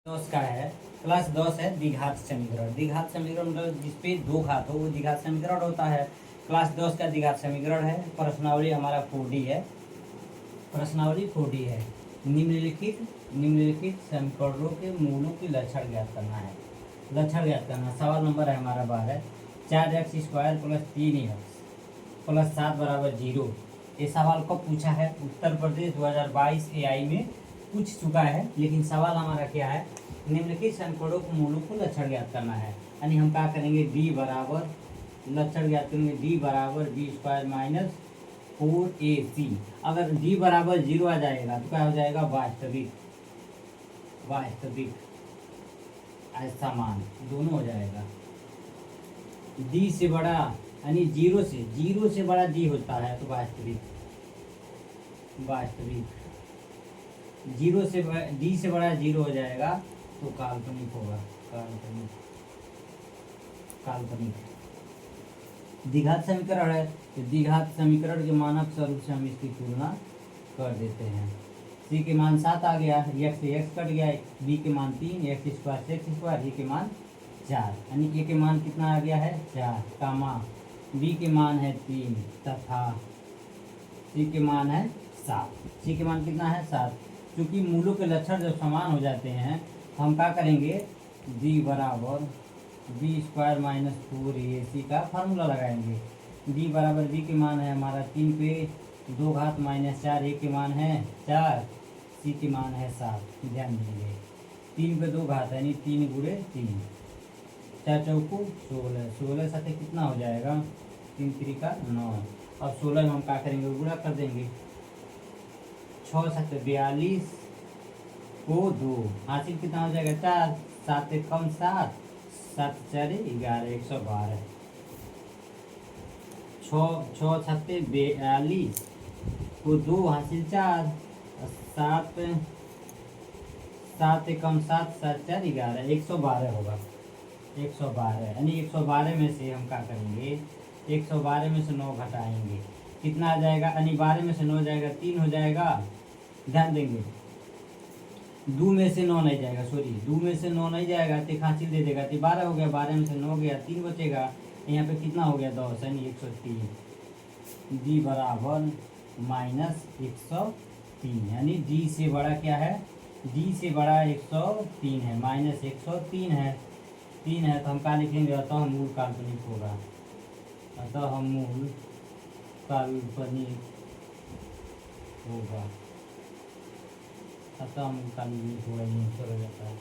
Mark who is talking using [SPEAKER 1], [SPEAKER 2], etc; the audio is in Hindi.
[SPEAKER 1] 10 का है। क्लास 10 है द्विघात समीकरण। द्विघात समीकरण मतलब जिसपे दो घात हो वो द्विघात समीकरण होता है। क्लास 10 का द्विघात समीकरण है। प्रश्नावली हमारा 4D है। प्रश्नावली 4D है। निम्नलिखित समीकरणों के मूलों की लक्षण ज्ञात करना है। लक्षण ज्ञात करना। सवाल नंबर है हमारा 12। 4x² + 3x + 7 = 0। ये सवाल कब पूछा है? उत्तर प्रदेश 2022 AI में पूछ चुका है। लेकिन सवाल हमारा क्या है? निम्नलिखित समीकरणों के मूलों को लक्षण ज्ञात करना है। यानी हम क्या करेंगे? d बराबर लक्षण ज्ञात करेंगे। d बराबर b² - 4ac। अगर d बराबर 0 आ जाएगा तो क्या हो जाएगा? वास्तविक ऐसा मान दोनों हो जाएगा। d से बड़ा यानी 0 से बड़ा d होता है तो वास्तविक 0 से d से बड़ा 0 हो जाएगा तो काल्पनिक होगा। काल्पनिक द्विघात समीकरण है तो द्विघात समीकरण के मानक स्वरूप से हम इसकी तुलना कर देते हैं। c के मान 7 आ गया, x से x कट गया, b के मान 3, x² से x², a के मान 4। यानी a के मान कितना आ गया है? 4, कामा b के मान है 3 तथा c के मान है 7। c के मान कितना है? 7। क्योंकि मूलों के लक्षण जब समान हो जाते हैं तो हम क्या करेंगे? d बराबर b² - 4ac का फार्मूला लगाएंगे। d बराबर b के मान है हमारा 3 पे 2 घात -4, a के मान है 4, c के मान है 7। ध्यान दीजिए 3 पे 2 घात यानी 3 × 3, 4 चौको 16, 16 साथ कितना हो जाएगा? 3 × 3 = 9। अब 16 में हम क्या करेंगे? गुणा कर देंगे। 6 7 42 को 2 हासिल कितना हो जाएगा? 4, 7 से कम 7, 7 4 11, 112। 6 7 42 को 2 हासिल 4, 7 7 से कम 7, 7 4 11, 112 होगा। 112 यानी 112 में से हम क्या करेंगे? 112 में से 9 घटाएंगे, कितना आ जाएगा? यानी 12 में से 9 जाएगा 3 हो जाएगा। ध्यान देंगे 2 में से 9 नहीं जाएगा, सॉरी 2 में से 9 नहीं जाएगा तो हासिल दे देगा तो 12 हो गया। 12 में से 9 गया 3 बचेगा। यहाँ पे कितना हो गया? 10 यानी 103। d बराबर -103 यानी d से बड़ा क्या है? d से बड़ा 103 है, -103 है। 3 है तो हम क्या लिखेंगे? अतः मूल काल्पनिक होगा। अतः मूल काल्पनिक होगा। अतः मूल काल्पनिक होगा, ये हो जाता है।